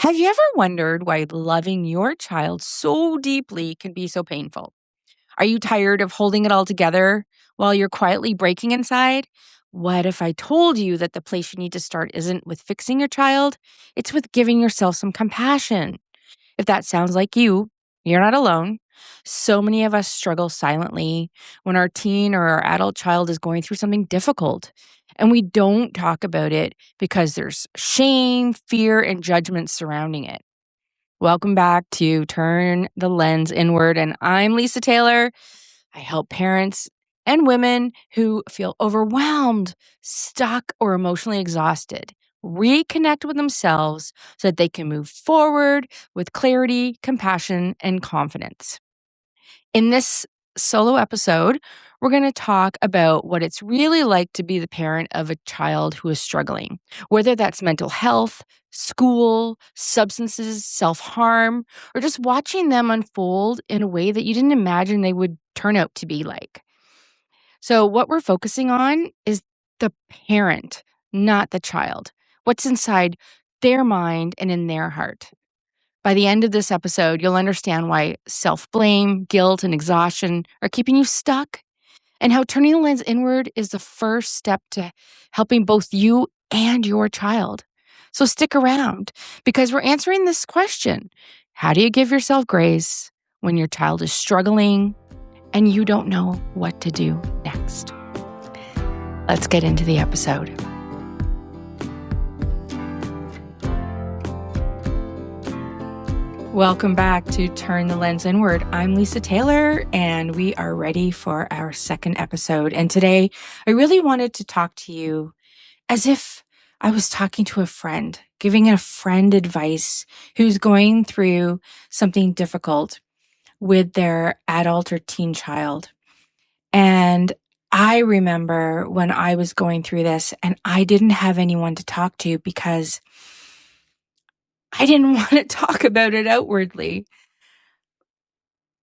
Have you ever wondered why loving your child so deeply can be so painful? Are you tired of holding it all together while you're quietly breaking inside? What if I told you that the place you need to start isn't with fixing your child? It's with giving yourself some compassion. If that sounds like you, you're not alone. So many of us struggle silently when our teen or our adult child is going through something difficult. And we don't talk about it because there's shame, fear, and judgment surrounding it. Welcome back to Turn the Lens Inward. And I'm Lisa Taylor. I help parents and women who feel overwhelmed, stuck, or emotionally exhausted reconnect with themselves so that they can move forward with clarity, compassion, and confidence. In this solo episode, we're going to talk about what it's really like to be the parent of a child who is struggling, whether that's mental health, school, substances, self harm, or just watching them unfold in a way that you didn't imagine they would turn out to be like. So, what we're focusing on is the parent, not the child. What's inside their mind and in their heart. By the end of this episode, you'll understand why self blame, guilt, and exhaustion are keeping you stuck, and how turning the lens inward is the first step to helping both you and your child. So stick around because we're answering this question. How do you give yourself grace when your child is struggling and you don't know what to do next? Let's get into the episode. Welcome back to Turn the Lens Inward. I'm Lisa Taylor, and we are ready for our second episode. And today, I really wanted to talk to you as if I was talking to a friend, giving a friend advice who's going through something difficult with their adult or teen child. And I remember when I was going through this and I didn't have anyone to talk to because I didn't want to talk about it outwardly.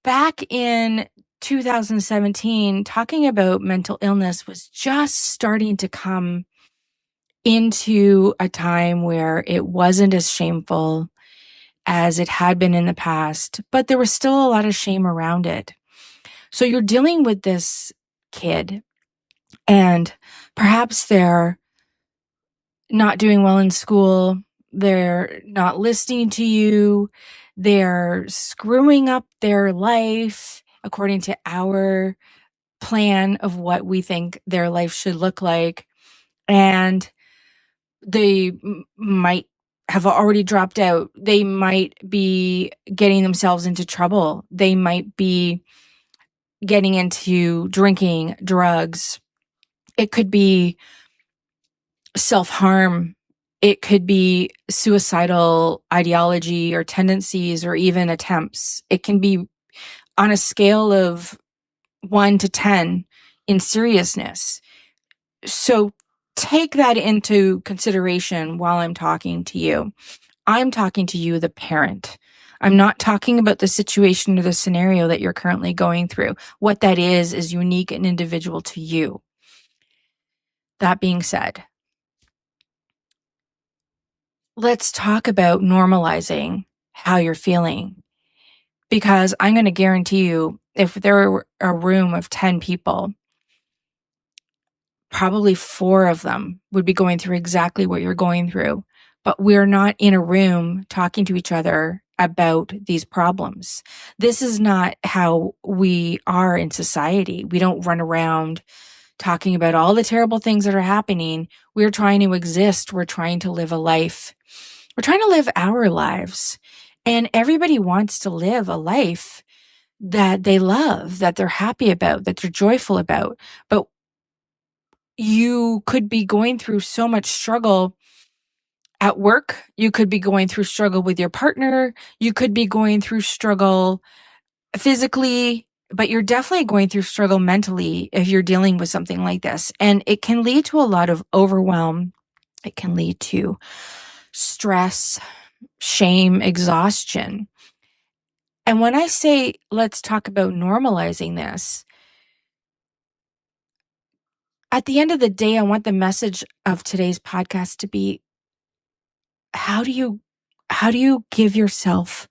Back in 2017, talking about mental illness was just starting to come into a time where it wasn't as shameful as it had been in the past, but there was still a lot of shame around it. So you're dealing with this kid, and perhaps they're not doing well in school, they're not listening to you, they're screwing up their life according to our plan of what we think their life should look like. And they might have already dropped out. They might be getting themselves into trouble. They might be getting into drinking, drugs. It could be self-harm. It could be suicidal ideology or tendencies or even attempts. It can be on a scale of 1 to 10 in seriousness. So take that into consideration while I'm talking to you. I'm talking to you, the parent. I'm not talking about the situation or the scenario that you're currently going through. What that is unique and individual to you. That being said, let's talk about normalizing how you're feeling. Because I'm going to guarantee you, if there were a room of 10 people, probably 4 of them would be going through exactly what you're going through. But we're not in a room talking to each other about these problems. This is not how we are in society. We don't run around talking about all the terrible things that are happening. We're trying to exist. We're trying to live a life. We're trying to live our lives. And everybody wants to live a life that they love, that they're happy about, that they're joyful about. But you could be going through so much struggle at work. You could be going through struggle with your partner. You could be going through struggle physically, but you're definitely going through struggle mentally if you're dealing with something like this. And it can lead to a lot of overwhelm. It can lead to stress, shame, exhaustion. And when I say, let's talk about normalizing this, at the end of the day, I want the message of today's podcast to be, how do you how do you give yourself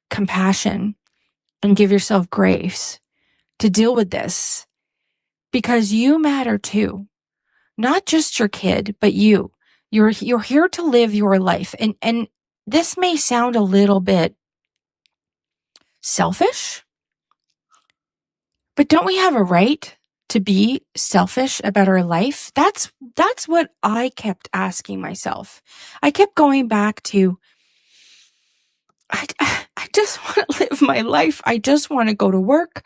compassion and give yourself grace to deal with this? Because you matter too. Not just your kid, but you. You're here to live your life. And this may sound a little bit selfish, but don't we have a right to be selfish about our life? That's what I kept asking myself. I kept going back to, I just want to live my life. I just want to go to work.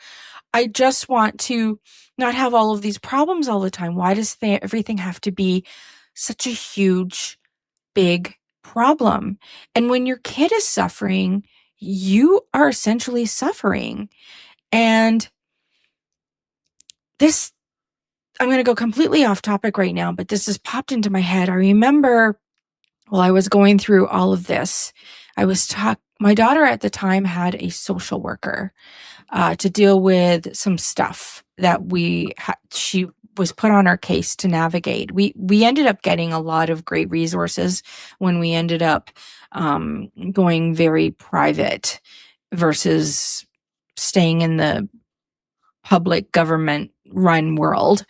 I just want to not have all of these problems all the time. Why does everything have to be such a huge, big problem? And when your kid is suffering, you are essentially suffering. And this, I'm going to go completely off topic right now, but this has popped into my head. I remember while I was going through all of this, my daughter at the time had a social worker to deal with some stuff that she was put on our case to navigate. We ended up getting a lot of great resources when we ended up going very private versus staying in the public government run world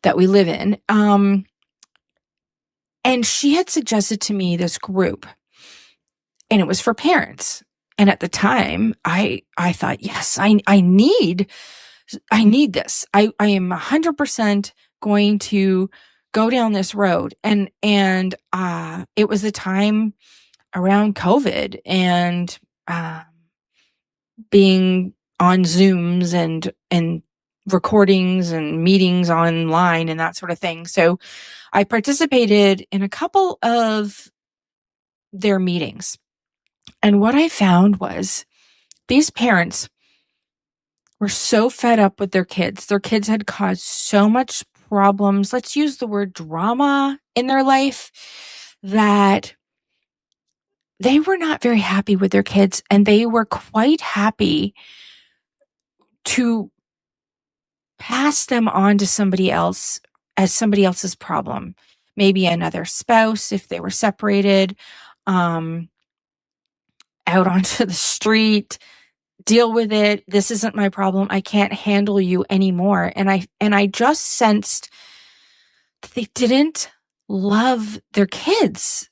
that we live in. And she had suggested to me this group, and it was for parents. And at the time, I thought, yes, I need this. I am 100% going to go down this road. And it was the time around COVID and being on Zooms and recordings and meetings online and that sort of thing. So I participated in a couple of their meetings. And what I found was these parents were so fed up with their kids. Their kids had caused so much problems. Let's use the word drama in their life, that they were not very happy with their kids, and they were quite happy to pass them on to somebody else as somebody else's problem. Maybe another spouse, if they were separated, out onto the street, deal with it. This isn't my problem. I can't handle you anymore. And I just sensed that they didn't love their kids.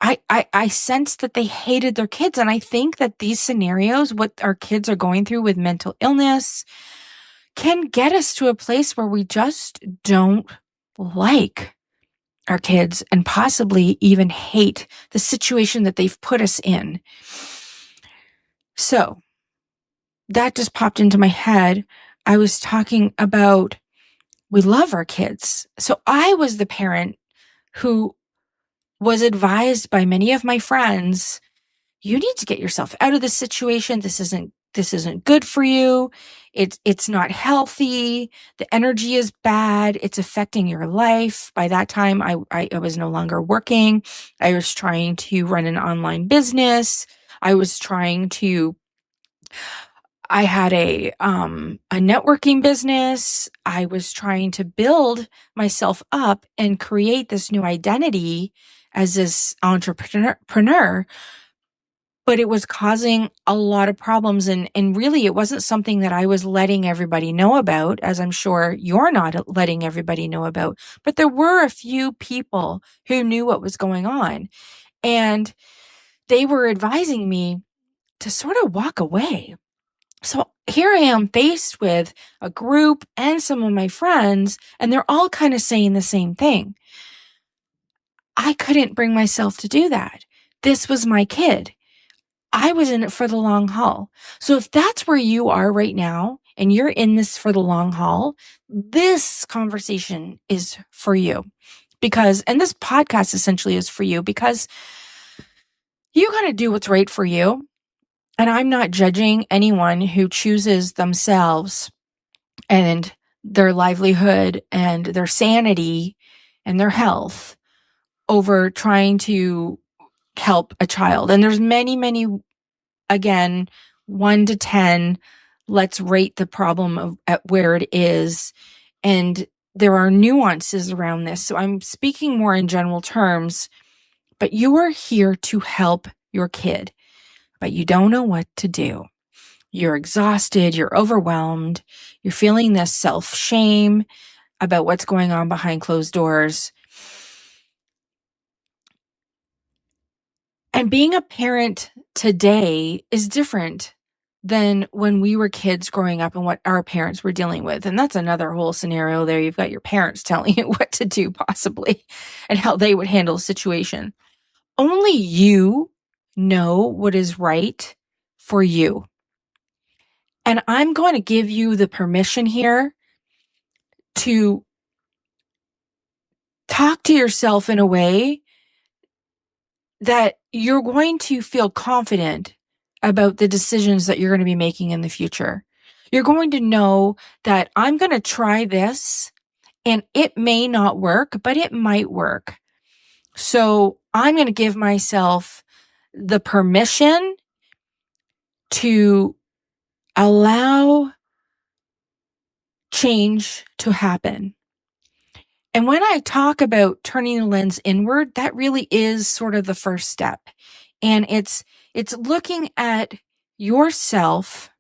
I sensed that they hated their kids. And I think that these scenarios, what our kids are going through with mental illness, can get us to a place where we just don't like our kids and possibly even hate the situation that they've put us in. So that just popped into my head. I was talking about, we love our kids. So I was the parent who was advised by many of my friends, you need to get yourself out of this situation. This isn't good for you. It's not healthy. The energy is bad. It's affecting your life. By that time, I was no longer working. I was trying to run an online business. I had a networking business. I was trying to build myself up and create this new identity as this entrepreneur, but it was causing a lot of problems. And really, it wasn't something that I was letting everybody know about, as I'm sure you're not letting everybody know about. But there were a few people who knew what was going on, and they were advising me to sort of walk away. So here I am faced with a group and some of my friends, and they're all kind of saying the same thing. I couldn't bring myself to do that. This was my kid. I was in it for the long haul. So if that's where you are right now and you're in this for the long haul, this conversation is for you. And this podcast essentially is for you, because you got to do what's right for you. And I'm not judging anyone who chooses themselves and their livelihood and their sanity and their health over trying to help a child. And there's many, again, 1 to 10, let's rate the problem at where it is. And there are nuances around this. So I'm speaking more in general terms, but you are here to help your kid, but you don't know what to do. You're exhausted, you're overwhelmed, you're feeling this self-shame about what's going on behind closed doors. And being a parent today is different than when we were kids growing up and what our parents were dealing with. And that's another whole scenario there. You've got your parents telling you what to do, possibly, and how they would handle a situation. Only you know what is right for you. And I'm going to give you the permission here to talk to yourself in a way that you're going to feel confident about the decisions that you're going to be making in the future. You're going to know that I'm going to try this and it may not work, but it might work. So I'm going to give myself the permission to allow change to happen. And when I talk about turning the lens inward, that really is sort of the first step. And it's looking at yourself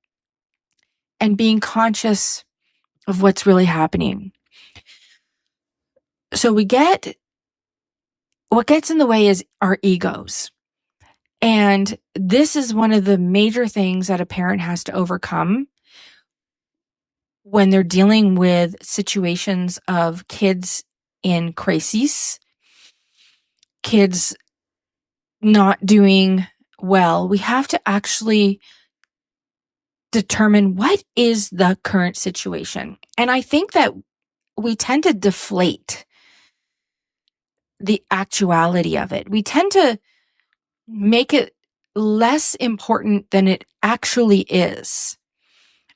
and being conscious of what's really happening. So what gets in the way is our egos. And this is one of the major things that a parent has to overcome when they're dealing with situations of kids in crises, kids not doing well. We have to actually determine what is the current situation. And I think that we tend to deflate the actuality of it. We tend to make it less important than it actually is.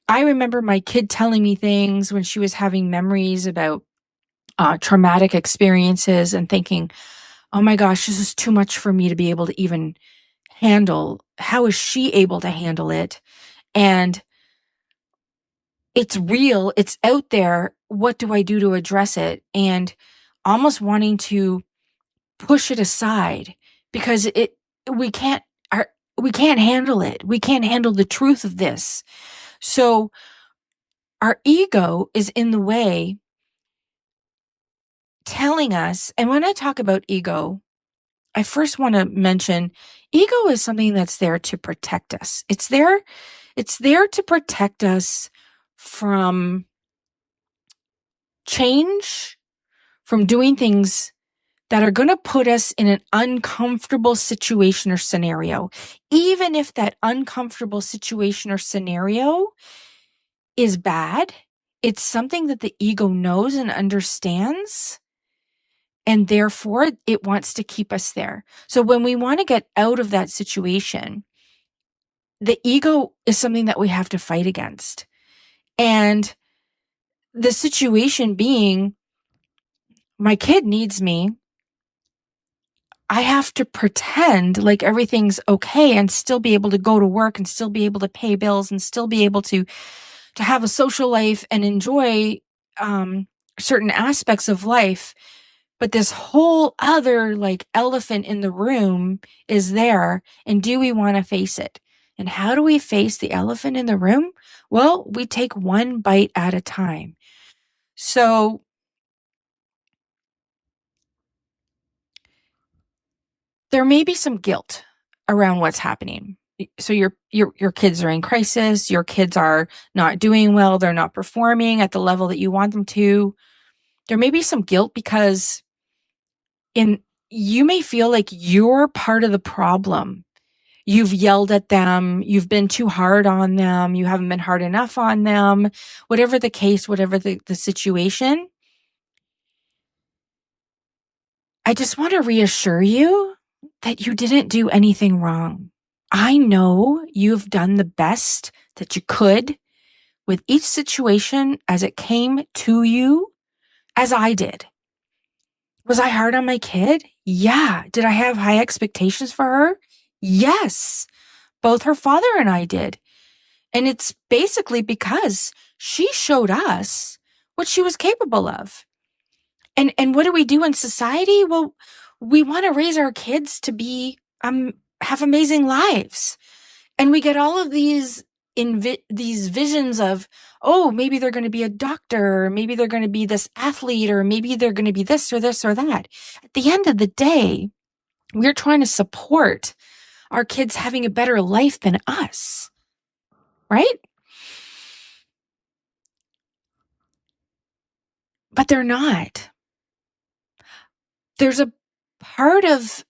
I remember my kid telling me things when she was having memories about traumatic experiences and thinking, oh my gosh, this is too much for me to be able to even handle. How is she able to handle it? And it's real, it's out there. What do I do to address it? And almost wanting to push it aside because we can't handle it. We can't handle the truth of this. So our ego is in the way telling us, and when I talk about ego, I first want to mention ego is something that's there to protect us. It's there to protect us from change, from doing things that are going to put us in an uncomfortable situation or scenario. Even if that uncomfortable situation or scenario is bad, it's something that the ego knows and understands. And therefore, it wants to keep us there. So when we want to get out of that situation, the ego is something that we have to fight against. And the situation being, my kid needs me. I have to pretend like everything's okay and still be able to go to work and still be able to pay bills and still be able to have a social life and enjoy certain aspects of life. But this whole other like elephant in the room is there. And do we want to face it? And how do we face the elephant in the room? Well, we take one bite at a time. So there may be some guilt around what's happening. So your kids are in crisis, your kids are not doing well, they're not performing at the level that you want them to. There may be some guilt because you may feel like you're part of the problem. You've yelled at them, you've been too hard on them, you haven't been hard enough on them, whatever the case, whatever the situation. I just want to reassure you that you didn't do anything wrong. I know you've done the best that you could with each situation as it came to you, as I did. Was I hard on my kid? Yeah. Did I have high expectations for her? Yes. Both her father and I did. And it's basically because she showed us what she was capable of. And what do we do in society? Well, we want to raise our kids to be have amazing lives. And we get all of these these visions of, oh, maybe they're going to be a doctor, or maybe they're going to be this athlete, or maybe they're going to be this or this or that. At the end of the day, we're trying to support our kids having a better life than us, right? But they're not. There's a part of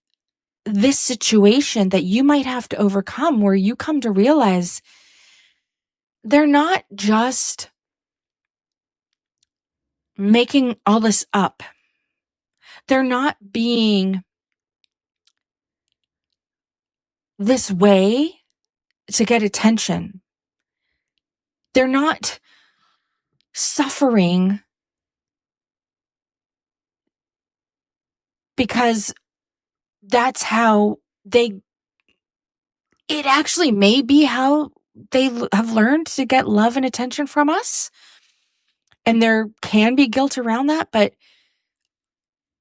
this situation that you might have to overcome where you come to realize they're not just making all this up. They're not being this way to get attention. They're not suffering because that's how it actually may be how they have learned to get love and attention from us. And there can be guilt around that. But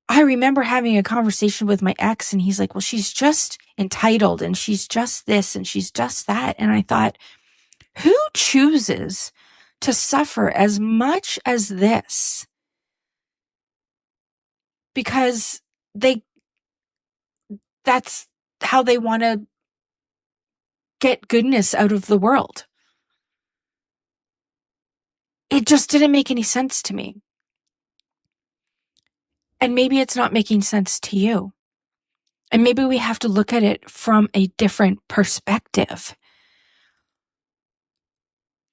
I remember having a conversation with my ex, and he's like, well, she's just entitled, and she's just this, and she's just that. And I thought, who chooses to suffer as much as this? Because that's how they want to get goodness out of the world. It just didn't make any sense to me. And maybe it's not making sense to you. And maybe we have to look at it from a different perspective.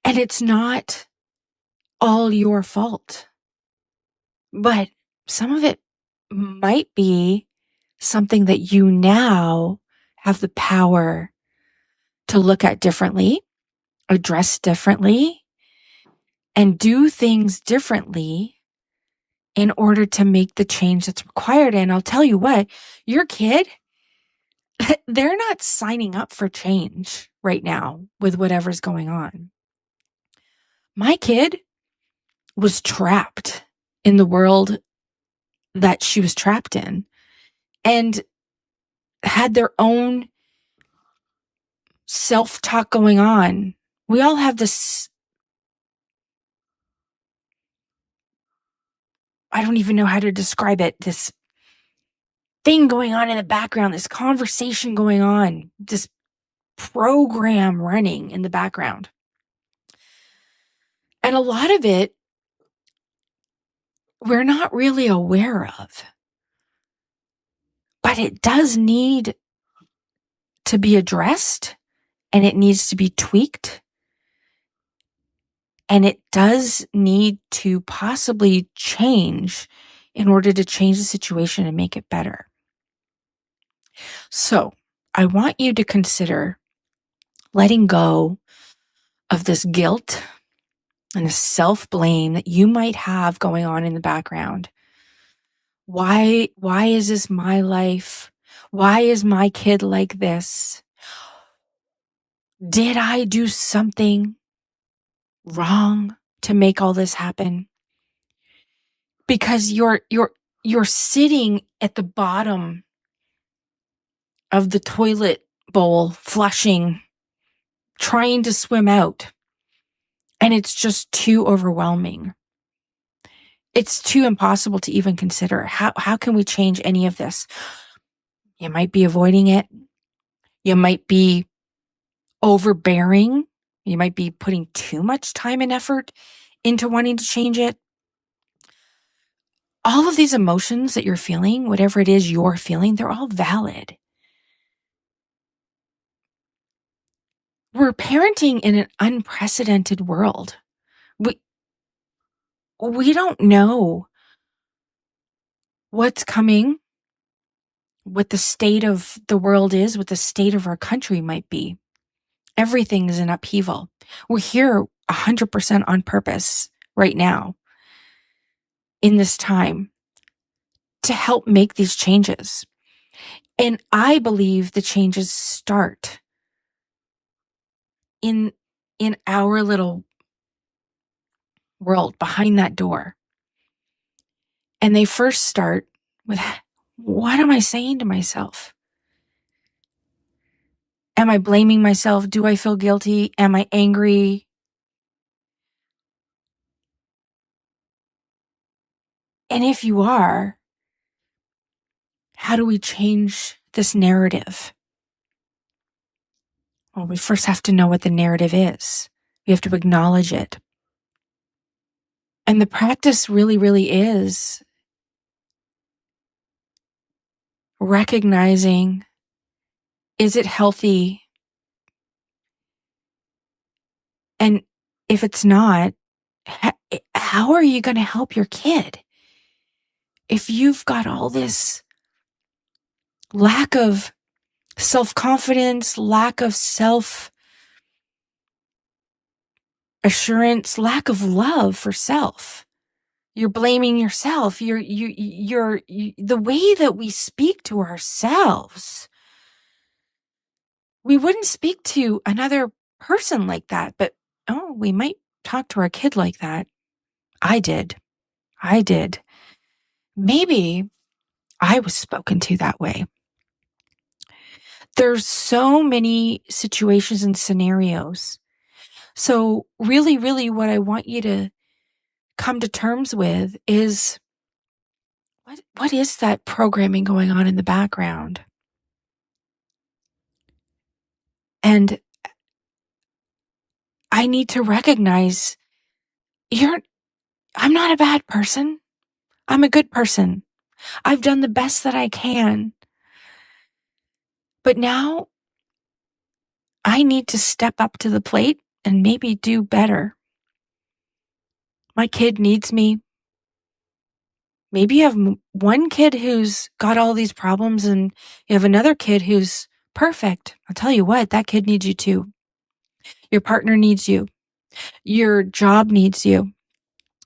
And it's not all your fault. But some of it might be something that you now have the power to look at differently, address differently, and do things differently in order to make the change that's required. And I'll tell you what, your kid, they're not signing up for change right now with whatever's going on. My kid was trapped in the world that she was trapped in and had their own self-talk going on. We all have this, I don't even know how to describe it, this thing going on in the background, this conversation going on, this program running in the background. And a lot of it, we're not really aware of. But it does need to be addressed, and it needs to be tweaked. And it does need to possibly change in order to change the situation and make it better. So I want you to consider letting go of this guilt and the self-blame that you might have going on in the background. Why is this my life? Why is my kid like this? Did I do something wrong to make all this happen? Because you're sitting at the bottom of the toilet bowl, flushing, trying to swim out. And it's just too overwhelming. It's too impossible to even consider. How can we change any of this? You might be avoiding it. You might be overbearing. You might be putting too much time and effort into wanting to change it. All of these emotions that you're feeling, whatever it is you're feeling, they're all valid. We're parenting in an unprecedented world. We don't know what's coming, what the state of the world is, what the state of our country might be. Everything is in upheaval. We're here 100% on purpose right now in this time to help make these changes. And I believe the changes start in our little world behind that door. And they first start with, what am I saying to myself? Am I blaming myself? Do I feel guilty? Am I angry? And if you are, how do we change this narrative? Well, we first have to know what the narrative is. We have to acknowledge it. And the practice really, really is recognizing, is it healthy? And if it's not, how are you going to help your kid? If you've got all this lack of self-confidence, lack of self-assurance, lack of love for self, you're blaming yourself. You're the way that we speak to ourselves. We wouldn't speak to another person like that, but we might talk to our kid like that. I did. Maybe I was spoken to that way. There's so many situations and scenarios. So really, really what I want you to come to terms with is what is that programming going on in the background? And I need to recognize I'm not a bad person. I'm a good person. I've done the best that I can. But now I need to step up to the plate and maybe do better. My kid needs me. Maybe you have one kid who's got all these problems and you have another kid who's perfect. I'll tell you what, that kid needs you too. Your partner needs you. Your job needs you.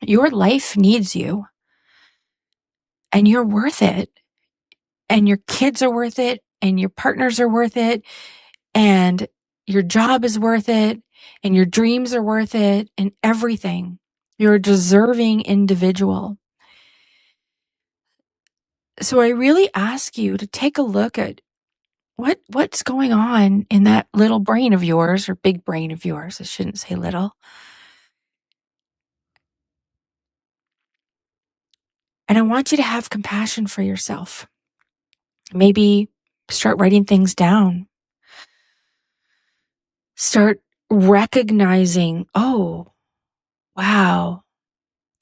Your life needs you. And you're worth it. And your kids are worth it. And your partners are worth it. And your job is worth it. And your dreams are worth it. And everything. You're a deserving individual. So I really ask you to take a look at what's going on in that little brain of yours, or big brain of yours. I shouldn't say little. And I want you to have compassion for yourself. Maybe start writing things down. Start recognizing, oh, wow,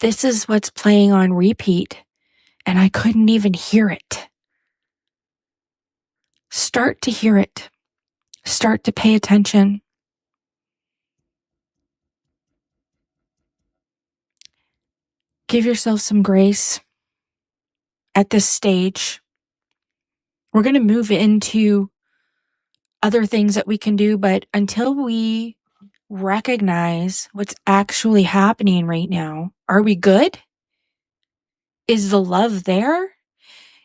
this is what's playing on repeat, and I couldn't even hear it. Start to hear it. Start to pay attention. Give yourself some grace at this stage. We're going to move into other things that we can do, but until we recognize what's actually happening right now, are we good? Is the love there?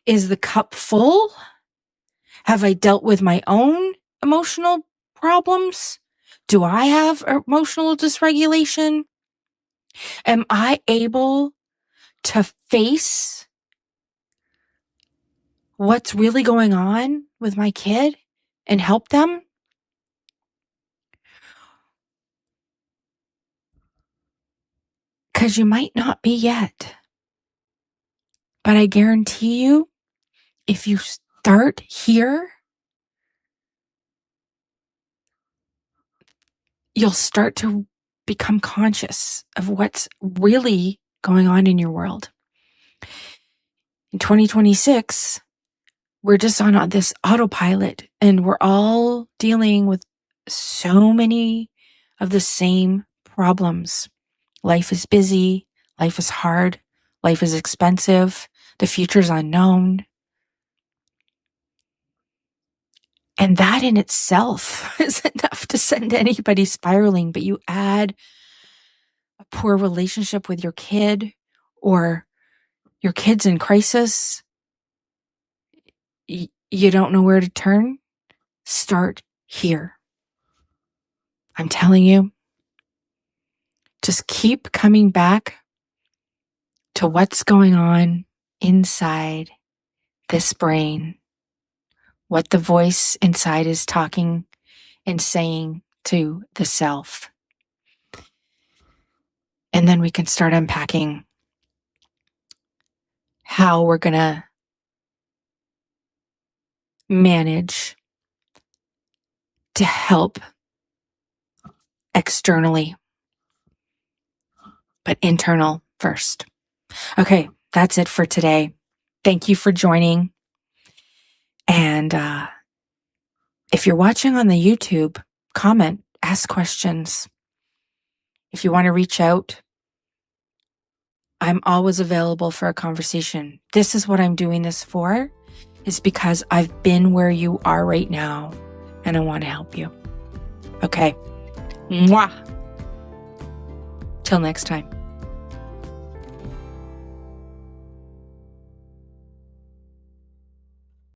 Is the cup full? Have I dealt with my own emotional problems? Do I have emotional dysregulation? Am I able to face what's really going on with my kid and help them? Because you might not be yet. But I guarantee you, if you start here, you'll start to become conscious of what's really going on in your world. In 2026, we're just on this autopilot, and we're all dealing with so many of the same problems. Life is busy. Life is hard. Life is expensive. The future's unknown. And that in itself is enough to send anybody spiraling. But you add a poor relationship with your kid, or your kid's in crisis, you don't know where to turn, start here. I'm telling you, just keep coming back to what's going on inside this brain, what the voice inside is talking and saying to the self. And then we can start unpacking how we're going to manage to help externally, but internal first. Okay, that's it for today. Thank you for joining. And if you're watching on the YouTube, comment, ask questions. If you want to reach out, I'm always available for a conversation. This is what I'm doing this for, is because I've been where you are right now, and I want to help you. Okay. Mwah. Till next time.